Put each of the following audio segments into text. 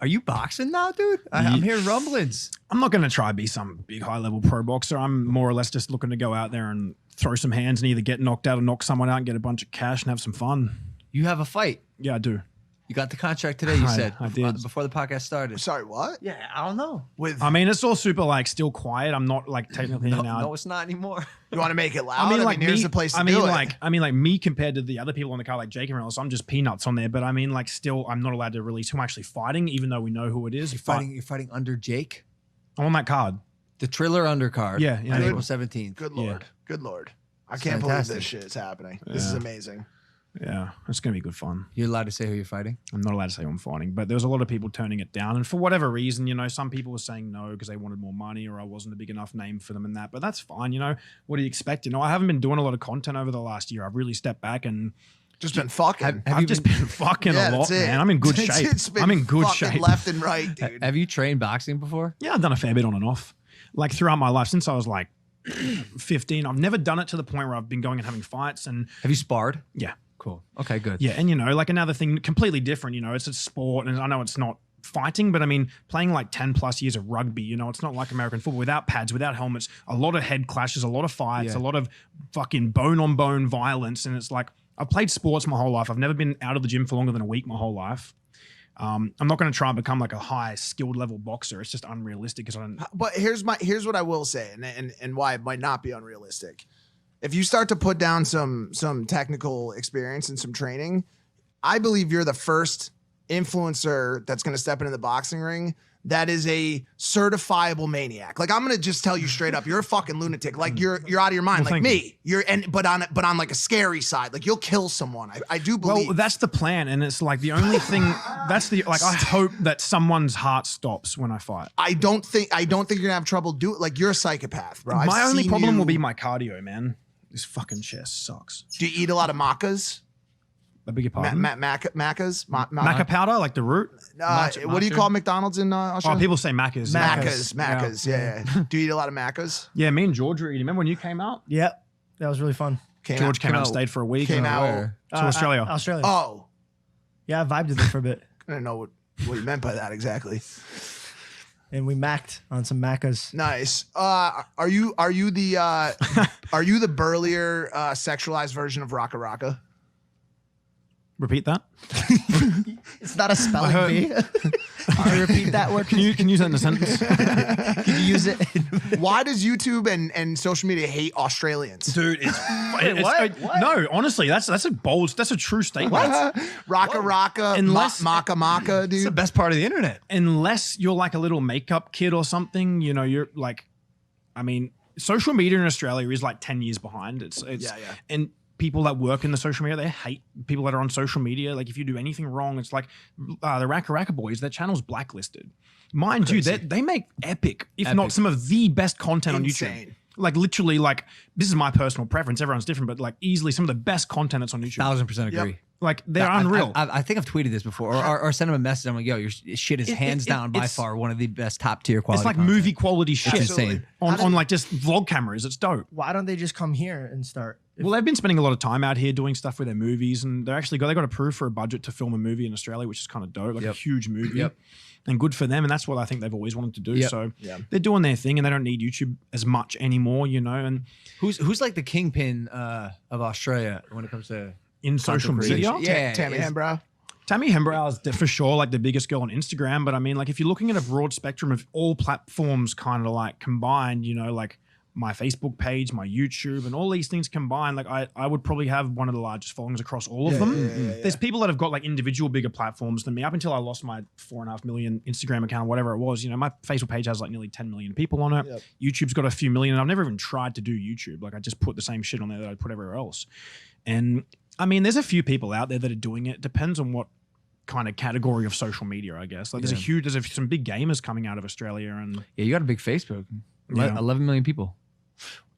Are you boxing now, dude? I'm hearing rumblings. I'm not going to try to be some big high-level pro boxer. I'm more or less just looking to go out there and throw some hands and either get knocked out or knock someone out and get a bunch of cash and have some fun. You have a fight. Yeah, I do. You got the contract today, you said. I did. Before the podcast started. Sorry, what? Yeah, I don't know. With I mean, it's all super like still quiet. I'm not like technically now. No, it's not anymore. you want to make it loud? I mean, like here's me, the place to I mean, do like, it. I mean, like me compared to the other people on the card, like Jake and Reynolds, I'm just peanuts on there. But I mean, like, still, I'm not allowed to release who I'm actually fighting, even though we know who it is. You're fighting under Jake? I'm on that card. The Triller undercard. Yeah, on yeah. April 17th. Good lord, good lord! I It's can't fantastic. believe this shit is happening. This is amazing. Yeah, it's gonna be good fun. You're allowed to say who you're fighting? I'm not allowed to say who I'm fighting, but there was a lot of people turning it down, and for whatever reason, you know, some people were saying no because they wanted more money or I wasn't a big enough name for them and that. But that's fine, you know. What do you expect? You know, I haven't been doing a lot of content over the last year. I've really stepped back and Just been fucking. I've just been fucking a lot, that's it. man. I'm in good shape. It's been I'm in good fucking shape. left and right, dude. Have you trained boxing before? Yeah, I've done a fair bit on and off, like throughout my life since I was like 15. I've never done it to the point where I've been going and having fights, and Have you sparred? yeah. Cool. Okay, good. Yeah, and you know, like another thing completely different, you know, it's a sport and I know it's not fighting, but I mean, playing like 10 plus years of rugby, you know, it's not like American football without pads, without helmets, a lot of head clashes, a lot of fights, Yeah. a lot of fucking bone on bone violence. And it's like, I've played sports my whole life. I've never been out of the gym for longer than a week my whole life. I'm not going to try and become like a high skilled level boxer. It's just unrealistic because I don't. But here's what I will say, and why it might not be unrealistic. If you start to put down some technical experience and some training, I believe you're the first influencer that's going to step into the boxing ring that is a certifiable maniac. Like, I'm going to just tell you straight up, you're a fucking lunatic. Like, you're out of your mind. Well, like thank me. But on like a scary side. Like, you'll kill someone. I do believe. Well, that's the plan, and it's like the only thing. That's the like. I hope that someone's heart stops when I fight. I don't think you're gonna have trouble doing it. Like, you're a psychopath, bro. My I've only seen problem you- will be my cardio, man. This fucking chest sucks. Do you eat a lot of macas? I beg your pardon. Macas? Maca powder, like the root. What do you call McDonald's in Oh, Australia? people say macas. Macas. Yeah. Do you eat a lot of macas? Yeah, me and George were eating. Remember when you came out? Yep. That was really fun. George came out and stayed for a week. Came out. Where? to Australia. Australia. Oh, Yeah, I vibed with it for a bit. I didn't know what you meant by that exactly. And we macked on some macas. Nice. Are you the burlier sexualized version of Raka Raka? Repeat that. It's not a spelling bee. Can you repeat that word? Can you use that in a sentence? Can you use it? Why does YouTube and social media hate Australians? Dude, What? No, honestly, that's a true statement. Raka Raka, Unless- Maka Maka, It's the dude. best part of the internet. Unless you're like a little makeup kid or something, you know, you're like, I mean, social media in Australia is like 10 years behind. It's Yeah. and people that work in the social media, they hate people that are on social media. Like if you do anything wrong, it's like the Raka Raka boys, their channel's blacklisted. Mind you, they make epic, if not some of the best content on YouTube. Insane. Like literally, like this is my personal preference. Everyone's different, but like easily some of the best content that's on YouTube. 1000% agree. Like they're I- unreal. I think I've tweeted this before, or sent him a message. I'm like, yo, your shit is hands down by it's- far one of the best top tier quality. It's like content. movie quality shit Absolutely. insane. on like just vlog cameras. It's dope. Why don't they just come here and start? Well, they've been spending a lot of time out here doing stuff with their movies, and they got approved for a budget to film a movie in Australia, which is kind of dope, like a huge movie. Yep. And good for them, and that's what I think they've always wanted to do. Yep. So Yeah. they're doing their thing, and they don't need YouTube as much anymore, you know. And Who's like the kingpin of Australia when it comes to in social creation? media, Yeah, Tammy is- Hembrow. Tammy Hembrow is for sure like the biggest girl on Instagram. But I mean, like if you're looking at a broad spectrum of all platforms, kind of like combined, you know, like my Facebook page, my YouTube, and all these things combined, like I would probably have one of the largest followings across all of them. There's people that have got like individual bigger platforms than me. Up until I lost my 4.5 million Instagram account, whatever it was, you know, my Facebook page has like nearly 10 million people on it. Yep. YouTube's got a few million. And I've never even tried to do YouTube. Like I just put the same shit on there that I'd put everywhere else. And I mean, there's a few people out there that are doing it. Depends on what kind of category of social media, I guess. Like there's some big gamers coming out of Australia, and Yeah, you got a big Facebook. Yeah. 11 million people.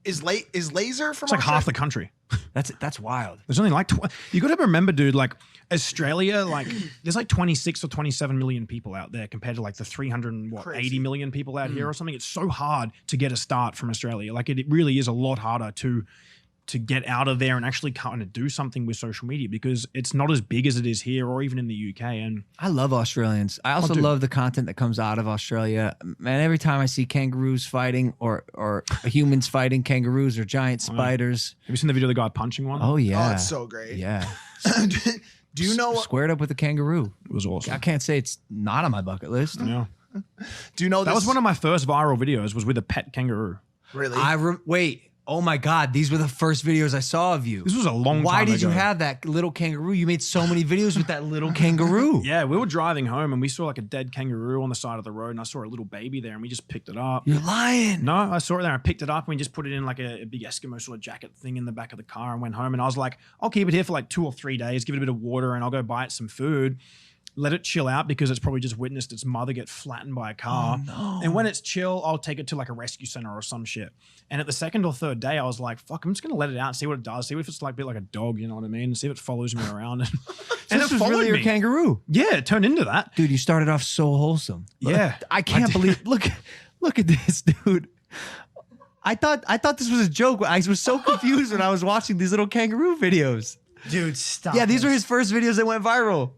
Is Laser from it's like half the country. That's wild. There's only like you got to remember, dude. Like Australia, like there's like 26 or 27 million people out there compared to like the 380 million people out here or something. It's so hard to get a start from Australia. Like it really is a lot harder to to get out of there and actually kind of do something with social media, because it's not as big as it is here or even in the UK. And I love Australians. I also dude. love the content that comes out of Australia. Man, every time I see kangaroos fighting or humans fighting kangaroos or giant spiders. have you seen the video of the guy punching one? Oh yeah. Oh, it's so great. Yeah. Do you know what? Squared up with a kangaroo. It was awesome. I can't say it's not on my bucket list. Yeah. Do you know That was one of my first viral videos, was with a pet kangaroo. really? Wait. Oh my God. These were the first videos I saw of you. This was a long time Why did you ago. have that little kangaroo? You made so many videos with that little kangaroo. Yeah, we were driving home and we saw like a dead kangaroo on the side of the road, and I saw a little baby there and we just picked it up. You're lying. No, I saw it there. I picked it up and we just put it in like a big Eskimo sort of jacket thing in the back of the car and went home. And I was like, I'll keep it here for like 2 or 3 days, give it a bit of water, and I'll go buy it some food. Let it chill out, because it's probably just witnessed its mother get flattened by a car. Oh, no. And when it's chill, I'll take it to like a rescue center or some shit. And at the 2nd or 3rd day, I was like, fuck, I'm just going to let it out and see what it does. See if it's like a bit like a dog, you know what I mean? See if it follows me around. And This it was followed really your me. kangaroo. Yeah, it turned into that. Dude, you started off so wholesome. Yeah. I can't believe. Look at this, dude. I thought this was a joke. I was so confused when I was watching these little kangaroo videos. Dude, stop. Yeah, these it. were his first videos that went viral.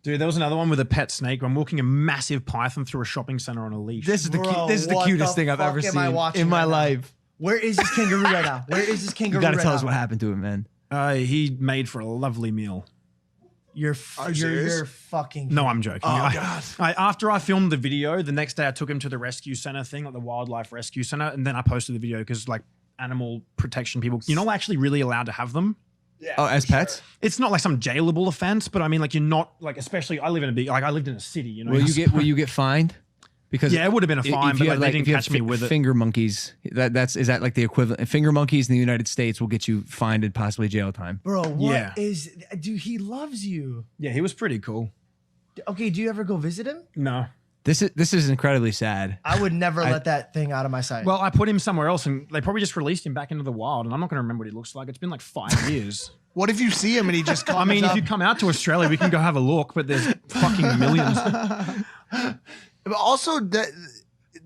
Dude, there was another one with a pet snake. I'm walking a massive python through a shopping center on a leash. This is the Bro, this is the what cutest the thing I've fuck ever am I seen watching in my right now? life. Where is this kangaroo right now? Where is this kangaroo You gotta right tell now? us what happened to him, man. He made for a lovely meal. You're serious? fucking. No, I'm joking. Oh, God. After I filmed the video, the next day I took him to the rescue center thing, like the wildlife rescue center, and then I posted the video because like animal protection people, you're not actually really allowed to have them. Yeah, Oh, as for pets? sure. It's not like some jailable offense, but I mean, like you're not like, especially I live in a big, like I lived in a city, you know. Will you get fined? Because Yeah, it would have been a fine, if but you like, have, they like, didn't if you have catch me with it. finger monkeys, is that like the equivalent? Finger monkeys in the United States will get you fined and possibly jail time. Bro, what Yeah. is? Dude, he loves you. Yeah, he was pretty cool. Okay, do you ever go visit him? No. This is incredibly sad. I would never let that thing out of my sight. Well, I put him somewhere else and they probably just released him back into the wild, and I'm not going to remember what he looks like. It's been like 5 years. What if you see him and he just comes I mean, if up? you come out to Australia, we can go have a look, but there's fucking millions. But also that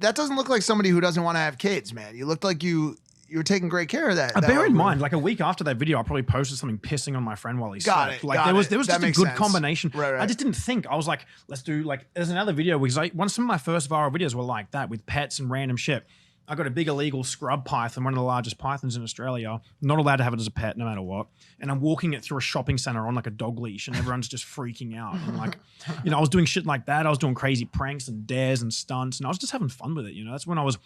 doesn't look like somebody who doesn't want to have kids, man. You looked like you were taking great care of that. Bear in mind, like a week after that video, I probably posted something pissing on my friend while he Got slept. it, Like got there was it. just That a makes good sense. combination. Right. I just didn't think. I was like, let's do like there's another video because some of my first viral videos were like that with pets and random shit. I got a big illegal scrub python, one of the largest pythons in Australia. Not allowed to have it as a pet, no matter what. And I'm walking it through a shopping center on like a dog leash, and everyone's just freaking out. And like, I was doing shit like that. I was doing crazy pranks and dares and stunts, and I was just having fun with it. That's when I was